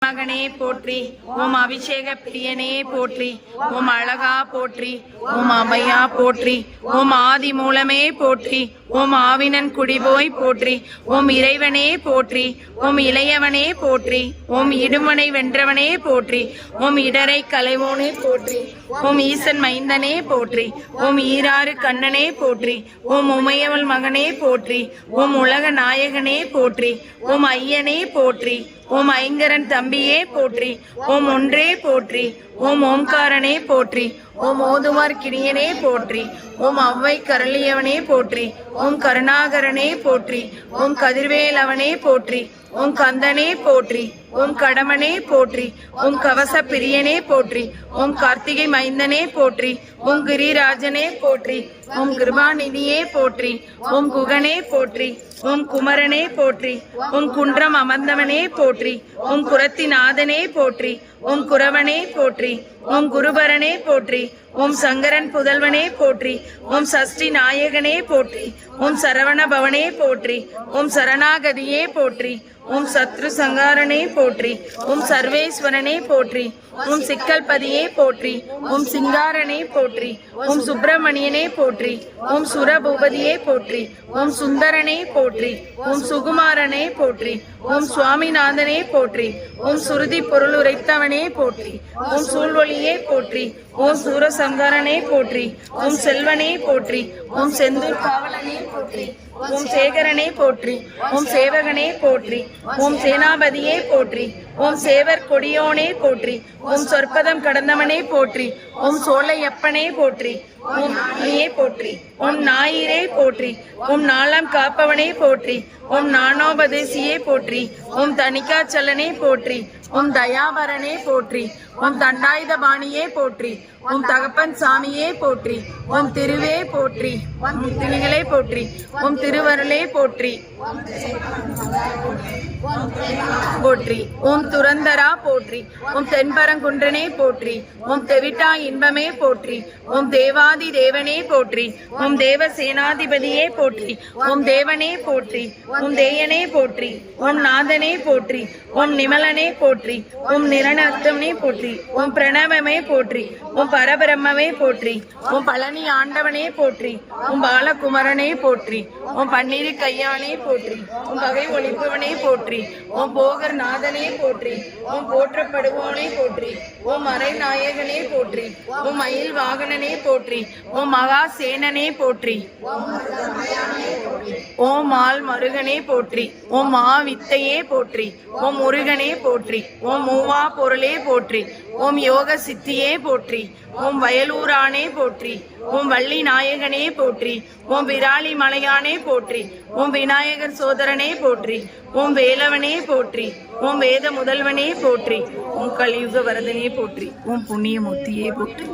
மகனே போற்றி. ஓம் அபிஷேக பிரியனே போற்றி. ஓம் அழகா போற்றி. ஓம் அம்மையா போற்றி. ஓம் ஆதி மூலமே போற்றி. ஓம் ஆவினன் குடிபோய் போற்றி. ஓம் இறைவனே போற்றி. ஓம் இளையவனே போற்றி. ஓம் இடுமனை வென்றவனே போற்றி. ஓம் இடரை கலைவோனே போற்றி. ஓம் ஈசன் மைந்தனே போற்றி. ஓம் ஈராறு கண்ணனே போற்றி. ஓம் உமையவள் மகனே போற்றி. ஓம் உலக நாயகனே போற்றி. ஓம் ஐயனே போற்றி. ஓம் ஐங்கரன் தம்பியே போற்றி. ஓம் ஒன்றே போற்றி. ஓம் ஓம்காரனே போற்றி. ஓம் ஓதுமார் கிணியனே போற்றி. ஓம் அவ்வை கரளியவனே போற்றி. ஓம் கருணாகரனே போற்றி. ஓம் கதிர்வேலவனே போற்றி. ஓம் கந்தனே போற்றி. ஓம் கடமனே போற்றி. ஓம் கவச பிரியனே போற்றி. ஓம் கார்த்திகை மைந்தனே போற்றி. ஓம் கிரிராஜனே போற்றி. ஓம் கிருபாநிதியே போற்றி. ஓம் குகனே போற்றி. ஓம் குமரனே போற்றி. ஓம் குன்றம் அமர்ந்தவனே போற்றி. ஓம் குரத்திநாதனே போற்றி. ஓம் குரவனே போற்றி. ஓம் குருபரனே போற்றி. ஓம் சங்கரன் புதல்வனே போற்றி. ஓம் சஷ்டி நாயகனே போற்றி. ஓம் சரவண பவனே போற்றி. ஓம் சரணாகதியே போற்றி. ஓம் சத்ரு சங்காரனே போற்றி. ஓம் சர்வேஸ்வரனே போற்றி. ஓம் சிக்கல்பதியே போற்றி. ஓம் சிங்காரனே போற்றி. ஓம் சுப்பிரமணியனே போற்றி. ஓம் சுரபூபதியே போற்றி. ஓம் சுந்தரனே போற்றி. ஓம் சுகுமாரனே போற்றி. ஓம் சுவாமிநாதனே போற்றி. ஓம் சுருதி பொருள் உரைத்தவனே போற்றி. ஓம் சூழ்வொளியே போற்றி. ஓம் சூரசங்காரனே போற்றி. ஓம் செல்வனே போற்றி. ஓம் செந்தூர் காவலனே போற்றி. ஓம் சேகரனே போற்றி. ஓம் சேவகனே போற்றி. ஓம் சேனாபதியே போற்றி. ஓம் சேவர் கொடியோனே போற்றி. ஓம் சொற்பதம் கடந்தவனே போற்றி. ஓம் சோலையப்பனே போற்றி. ஓம் நாயே போற்றி. ஓம் ஞாயிறே போற்றி. ஓம் நாளம் காப்பவனே போற்றி. ஓம் நானோபதேசியே போற்றி. ஓம் தணிகாச்சலனே போற்றி. ஓம் தயாபரனே போற்றி. ஓம் தண்டாயுதபாணியே போற்றி. ஓம் தகப்பன் சாமியே போற்றி. ஓம் திருவே போற்றி. ஓம் திணிகளே போற்றி. ஓம் திருவருளே போற்றி போற்றி. ஓம் துரந்தரா போற்றி. ஓம் தென்பரங்குன்றனே போற்றி. ஓம் தெவிட்டா இன்பமே போற்றி. ஓம் தேவாதி தேவனே போற்றி. ஓம் தேவ சேனாதிபதியே போற்றி. ஓம் தேவனே போற்றி. ஓம் தேயனே போற்றி. ஓம் நாதனே போற்றி. ஓம் நிமலனே போற்றி. ஓம் நிரணத்தமே போற்றி. ஓம் பிரணவமே போற்றி. ஓம் பரபிரம்மே போற்றி. ஓம் பழனி ஆண்டவனே போற்றி. ஓம் பாலகுமரனே போற்றி. ஓம் பன்னீர் கையானே போற்றி. ஓம் பகை ஒளிப்பவனே போற்றி. ஓம் போகர் நாதனே போற்றி. ஓம் போற்றப்படுவோனே போற்றி. ஓம் மறை நாயகனே போற்றி. ஓம் மயில் வாகனனே போற்றி. ஓம் மகா சேனனே போற்றி. ஓம் ஆள் மருகனே போற்றி. ஓம் மா வித்தையே போற்றி. ஓம் முருகனே போற்றி. ஓம் மூவா பொருளே போற்றி. ஓம் யோக சித்தியே போற்றி. ஓம் வயலூரானே போற்றி. ஓம் வள்ளி நாயகனே போற்றி. ஓம் விராலி மலையானே போற்றி. ஓம் விநாயகர் சோதரனே போற்றி. ஓம் வேலவனே போற்றி. ஓம் வேத முதல்வனே போற்றி. ஓம் கலியுக வரதனே போற்றி. ஓம் புண்ணியமூர்த்தியே போற்றி.